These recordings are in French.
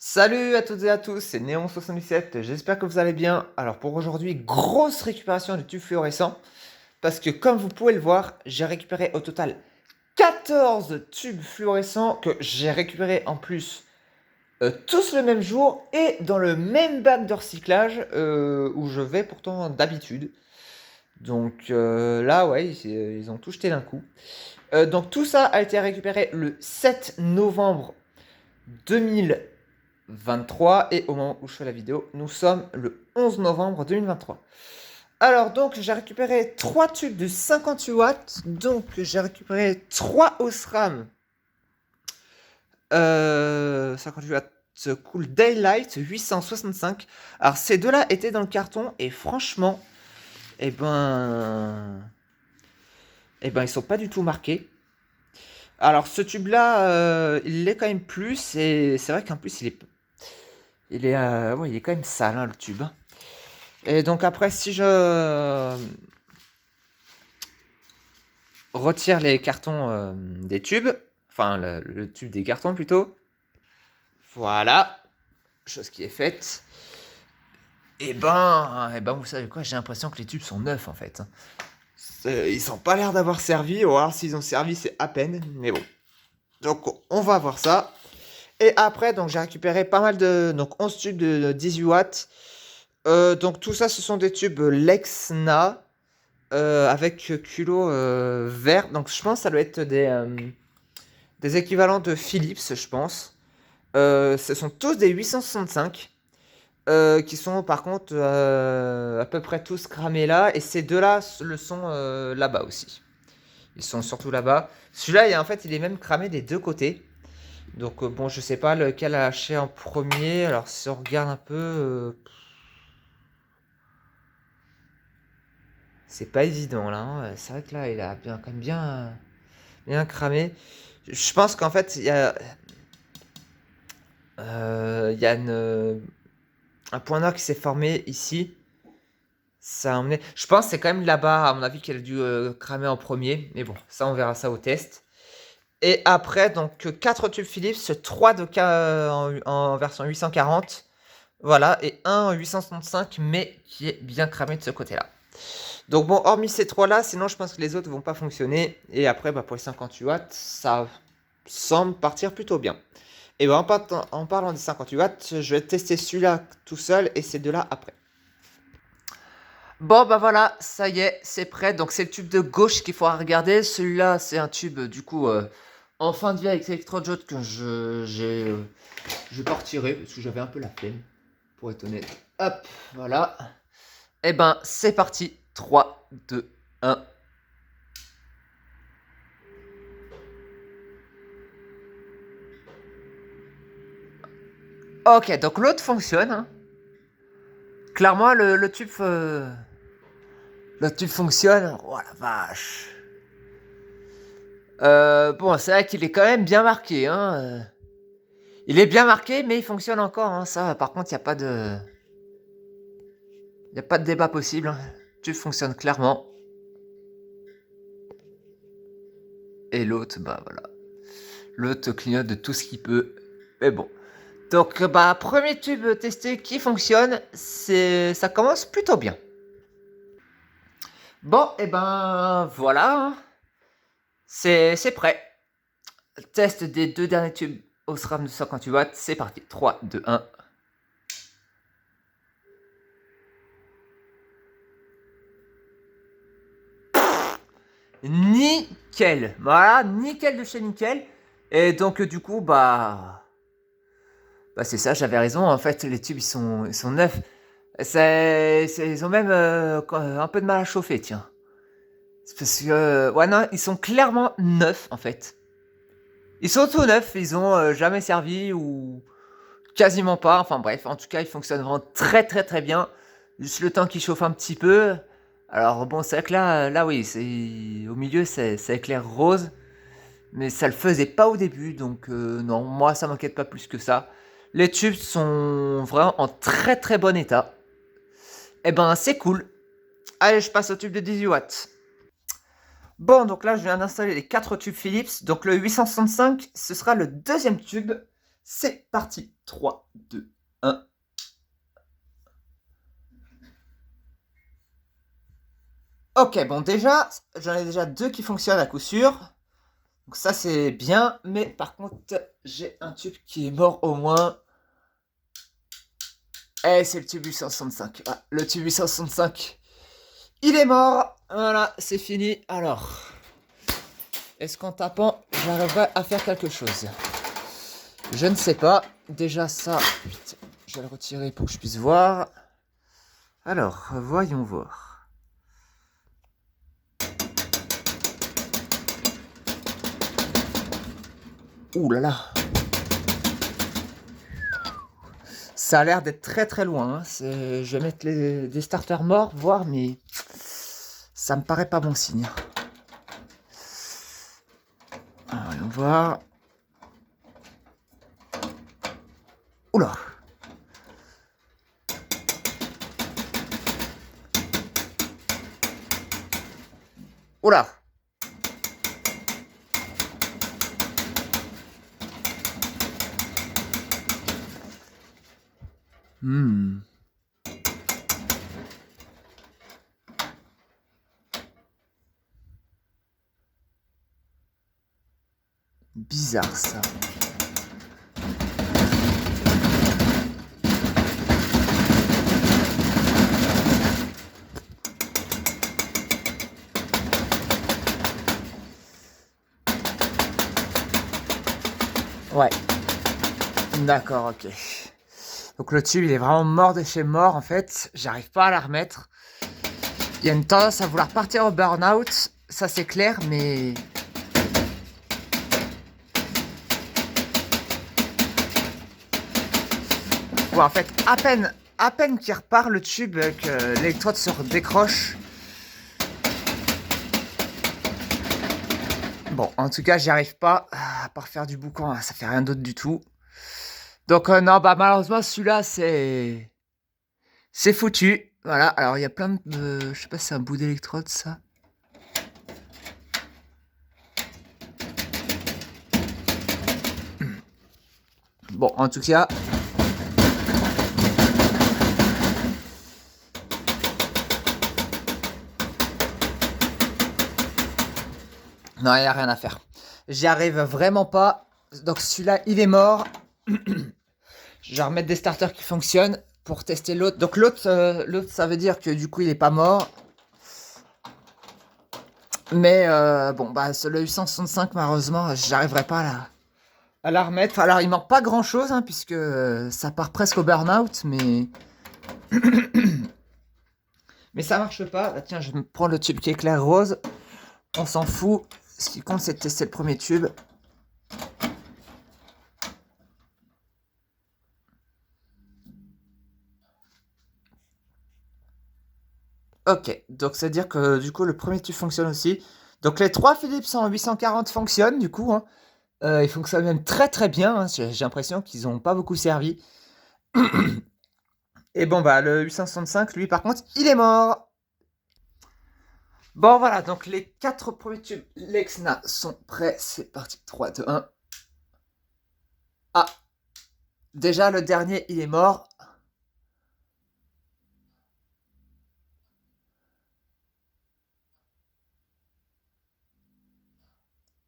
Salut à toutes et à tous, c'est Néon77, j'espère que vous allez bien. Alors pour aujourd'hui, grosse récupération du tube fluorescent, parce que comme vous pouvez le voir, j'ai récupéré au total 14 tubes fluorescents que j'ai récupérés en plus tous le même jour et dans le même bac de recyclage où je vais pourtant d'habitude. Donc là, ouais, ils ont tout jeté d'un coup. Donc tout ça a été récupéré le 7 novembre 2023 et au moment où je fais la vidéo, nous sommes le 11 novembre 2023. Alors donc j'ai récupéré 3 tubes de 58 watts, donc j'ai récupéré 3 Osram 58 watts Cool Daylight 865. Alors ces deux-là étaient dans le carton et franchement, eh ben ils sont pas du tout marqués. Alors ce tube-là, il l'est quand même plus et c'est vrai qu'en plus ouais, il est quand même sale hein, le tube. Et donc après, si je retire les cartons des tubes, enfin le tube des cartons plutôt, voilà, chose qui est faite. Et ben vous savez quoi, j'ai l'impression que les tubes sont neufs en fait. Ils n'ont pas l'air d'avoir servi, ou alors s'ils ont servi, c'est à peine, mais bon. Donc on va voir ça. Et après, donc j'ai récupéré pas mal de, donc 11 tubes de 18 watts. Donc tout ça, ce sont des tubes Lexna. Avec culot vert. Donc je pense que ça doit être des équivalents de Philips, je pense. Ce sont tous des 865. Qui sont par contre à peu près tous cramés là. Et ces deux-là le sont là-bas aussi. Ils sont surtout là-bas. Celui-là, en fait, il est même cramé des deux côtés. Donc bon, je sais pas lequel a lâché en premier. Alors si on regarde un peu... c'est pas évident là. Hein. C'est vrai que là, il a quand même bien cramé. Je pense qu'en fait, il y a un point noir qui s'est formé ici. Ça a emmené... Je pense que c'est quand même là-bas, à mon avis, qu'elle a dû cramer en premier. Mais bon, ça, on verra ça au test. Et après, donc, 4 tubes Philips, 3 de en version 840. Voilà, et un en 865, mais qui est bien cramé de ce côté-là. Donc bon, hormis ces 3-là, sinon je pense que les autres vont pas fonctionner. Et après, pour les 58 watts, ça semble partir plutôt bien. Et ben, en parlant des 58 watts, je vais tester celui-là tout seul et ces deux-là après. Bon, bah voilà, ça y est, c'est prêt. Donc c'est le tube de gauche qu'il faudra regarder. Celui-là, c'est un tube, du coup, en fin de vie avec électrode que je vais pas retirer parce que j'avais un peu la flemme, pour être honnête. Hop, voilà. Et ben, c'est parti. 3, 2, 1. Ok, donc l'autre fonctionne. Hein. Clairement, le tube fonctionne. Oh la vache. Bon, c'est vrai qu'il est quand même bien marqué. Hein. Il est bien marqué, mais il fonctionne encore. Hein. Ça, par contre, il n'y a pas de... Il n'y a pas de débat possible. Hein. Le tube fonctionne clairement. Et l'autre, bah voilà. L'autre clignote de tout ce qu'il peut. Mais bon. Donc, bah, premier tube testé qui fonctionne. Ça commence plutôt bien. Bon, et ben voilà. Hein. C'est prêt. Test des deux derniers tubes Osram de 58 watts. C'est parti. 3, 2, 1. Nickel. Voilà, nickel de chez nickel. Et donc, du coup, bah c'est ça, j'avais raison. En fait, les tubes, ils sont neufs. Ils ont même un peu de mal à chauffer, tiens. C'est parce que... ouais, non, ils sont clairement neufs, en fait. Ils sont tout neufs, ils ont jamais servi ou quasiment pas. Enfin bref, en tout cas, ils fonctionnent vraiment très très très bien. Juste le temps qu'ils chauffent un petit peu. Alors bon, c'est vrai que là oui, au milieu, ça éclaire rose. Mais ça le faisait pas au début, donc non, moi ça m'inquiète pas plus que ça. Les tubes sont vraiment en très très bon état. Et ben c'est cool. Allez, je passe au tube de 18 watts. Bon, donc là je viens d'installer les 4 tubes Philips. Donc le 865, ce sera le deuxième tube C'est parti. 3, 2, 1. Ok, bon déjà, j'en ai déjà 2 qui fonctionnent à coup sûr. Donc ça c'est bien, mais par contre, j'ai un tube qui est mort au moins. Et c'est le tube 865. Ah, le tube 865, il est mort. Voilà, c'est fini. Alors, est-ce qu'en tapant, j'arriverai à faire quelque chose? Je ne sais pas. Déjà ça, je vais le retirer pour que je puisse voir. Alors, voyons voir. Ouh là là. Ça a l'air d'être très très loin. Hein. Je vais mettre des starters morts, voir, mais ça me paraît pas bon signe. Alors, voyons voir. Oula. Oula. Bizarre ça. Ouais. D'accord, ok. Donc le tube il est vraiment mort de chez mort en fait. J'arrive pas à la remettre. Il y a une tendance à vouloir partir au burn-out. Ça c'est clair, mais... Ouais, en fait, à peine qu'il repart le tube, que l'électrode se décroche. Bon, en tout cas, j'y arrive pas. À part faire du boucan, ça fait rien d'autre du tout. Donc non, bah malheureusement, celui-là, c'est foutu. Voilà, alors il y a plein de... je sais pas si c'est un bout d'électrode, ça. Bon, en tout cas... Non, il n'y a rien à faire. J'y arrive vraiment pas. Donc celui-là, il est mort. Je vais remettre des starters qui fonctionnent pour tester l'autre. Donc l'autre, ça veut dire que du coup, il est pas mort. Mais bon, bah le 865, malheureusement, j'arriverai pas à la remettre. Alors, il manque pas grand-chose, hein, puisque ça part presque au burn-out, mais... mais ça marche pas. Bah, tiens, je vais me prendre le tube qui est clair rose. On s'en fout. Ce qui compte, c'est de tester le premier tube. Ok, donc c'est à dire que du coup le premier tube fonctionne aussi. Donc les 3 Philips en 840 fonctionnent du coup. Hein. Ils fonctionnent même très très bien. Hein. J'ai l'impression qu'ils n'ont pas beaucoup servi. Et bon bah le 865 lui par contre il est mort. Bon voilà, donc les 4 premiers tubes Lexna sont prêts. C'est parti, 3, 2, 1. Ah, déjà le dernier il est mort.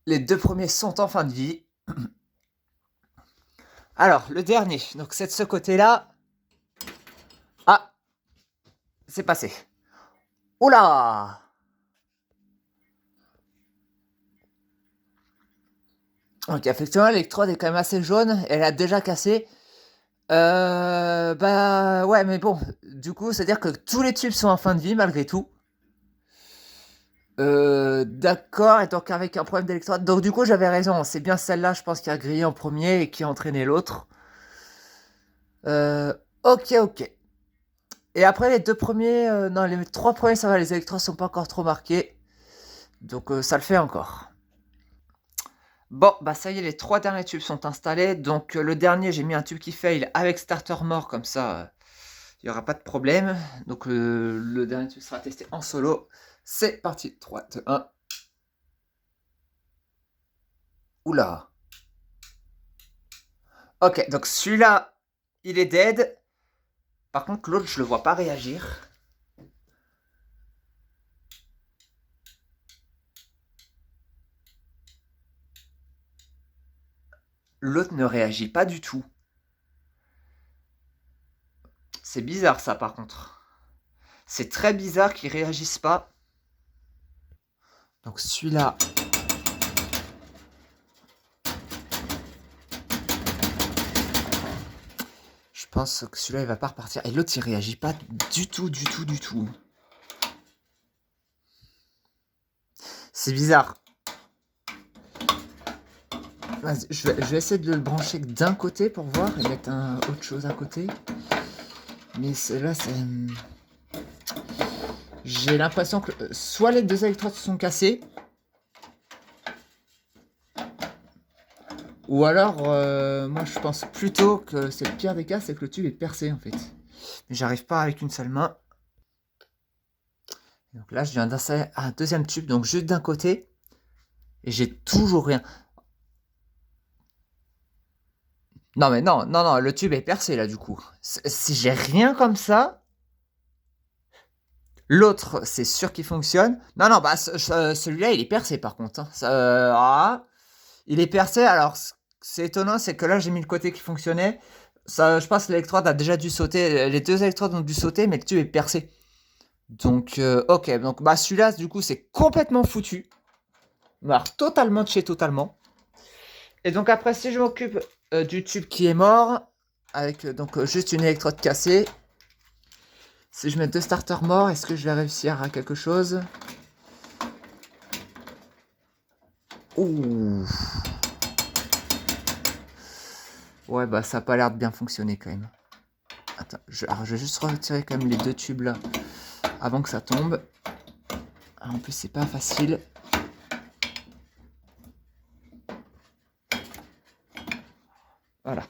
Les 2 premiers sont en fin de vie. Alors, le dernier, donc c'est de ce côté-là. Ah, c'est passé. Oula! Donc effectivement, l'électrode est quand même assez jaune. Elle a déjà cassé. Bah ouais, mais bon, du coup, c'est-à-dire que tous les tubes sont en fin de vie malgré tout. D'accord, et donc avec un problème d'électrode. Donc du coup, j'avais raison. C'est bien celle-là, je pense, qui a grillé en premier et qui a entraîné l'autre. Ok, ok. Et après, les 2 premiers... non, les 3 premiers, ça va, les électrodes sont pas encore trop marqués. Donc ça le fait encore. Bon, bah ça y est, les 3 derniers tubes sont installés. Donc le dernier, j'ai mis un tube qui fail avec starter mort, comme ça, il n'y aura pas de problème. Donc le dernier tube sera testé en solo. C'est parti, 3, 2, 1. Oula. Ok, donc celui-là, il est dead. Par contre, l'autre, je le vois pas réagir. L'autre ne réagit pas du tout. C'est bizarre ça par contre. C'est très bizarre qu'ils réagissent pas. Donc celui-là. Je pense que celui-là il va pas repartir. Et l'autre il réagit pas du tout. C'est bizarre. Vas-y, je vais essayer de le brancher d'un côté pour voir et mettre autre chose à côté. Mais là c'est... J'ai l'impression que soit les deux électrodes se sont cassées. Ou alors, moi je pense plutôt que c'est le pire des cas, c'est que le tube est percé en fait. Mais j'arrive pas avec une seule main. Donc là, je viens d'installer un deuxième tube, donc juste d'un côté. Et j'ai toujours rien. Non mais non, le tube est percé là du coup. Si j'ai rien comme ça, l'autre c'est sûr qu'il fonctionne. Non, bah celui-là il est percé par contre. Hein. Il est percé, alors c'est étonnant, c'est que là j'ai mis le côté qui fonctionnait. Ça, je pense que l'électrode a déjà dû sauter. Les deux électrodes ont dû sauter, mais le tube est percé. Donc, ok. Donc, bah, celui-là, du coup, c'est complètement foutu. Alors, totalement de chez totalement. Et donc, après, si je m'occupe du tube qui est mort, avec donc juste une électrode cassée, si je mets deux starters morts, est-ce que je vais réussir à quelque chose? Ouh. Ouais, bah, ça a pas l'air de bien fonctionner quand même. Attends, alors, je vais juste retirer quand même les deux tubes là avant que ça tombe. En plus, c'est pas facile. Voilà.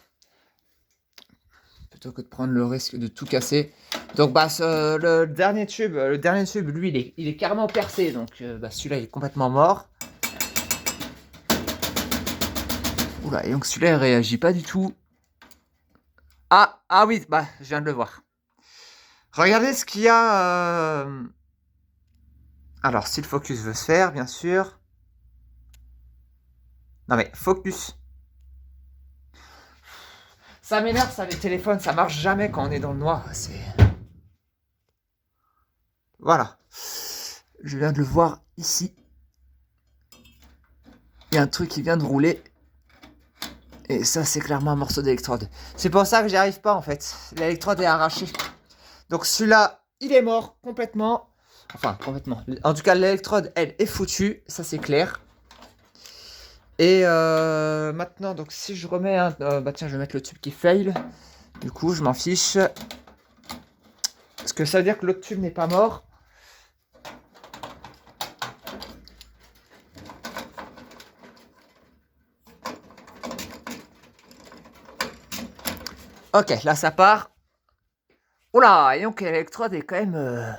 Plutôt que de prendre le risque de tout casser. Donc, bah, le dernier tube, lui, il est carrément percé. Donc, bah, celui-là, il est complètement mort. Oula, et donc celui-là, il réagit pas du tout. Ah oui, bah, je viens de le voir. Regardez ce qu'il y a. Alors, si le focus veut se faire, bien sûr. Non mais, focus. Ça m'énerve, ça, les téléphones, ça marche jamais quand on est dans le noir. C'est... Voilà. Je viens de le voir ici. Il y a un truc qui vient de rouler. Et ça, c'est clairement un morceau d'électrode. C'est pour ça que j'y arrive pas, en fait. L'électrode est arrachée. Donc celui-là, il est mort complètement. Enfin, complètement. En tout cas, l'électrode, elle, est foutue. Ça, c'est clair. Et maintenant, donc si je remets un... bah tiens, je vais mettre le tube qui fail. Du coup, je m'en fiche. Parce que ça veut dire que l'autre tube n'est pas mort. Ok, là ça part. Oula, et donc l'électrode est quand même...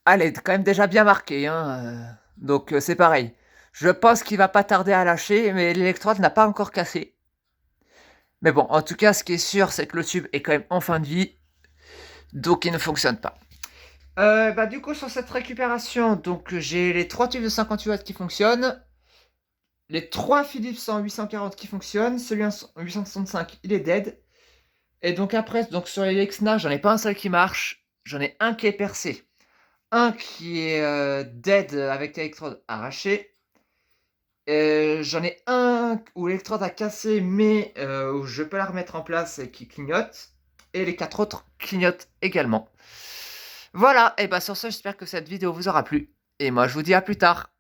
Elle est quand même déjà bien marquée. Hein. Donc c'est pareil. Je pense qu'il va pas tarder à lâcher, mais l'électrode n'a pas encore cassé. Mais bon, en tout cas, ce qui est sûr, c'est que le tube est quand même en fin de vie. Donc il ne fonctionne pas. Bah, du coup, sur cette récupération, donc j'ai les 3 tubes de 58 watts qui fonctionnent. Les 3 Philips en 840 qui fonctionnent. Celui en 865, il est dead. Et donc après, donc sur les Lexna, j'en ai pas un seul qui marche. J'en ai un qui est percé. Un qui est dead avec l'électrode arrachée. J'en ai un où l'électrode a cassé, mais où je peux la remettre en place et qui clignote. Et les 4 autres clignotent également. Voilà, et bah sur ce, j'espère que cette vidéo vous aura plu. Et moi, je vous dis à plus tard.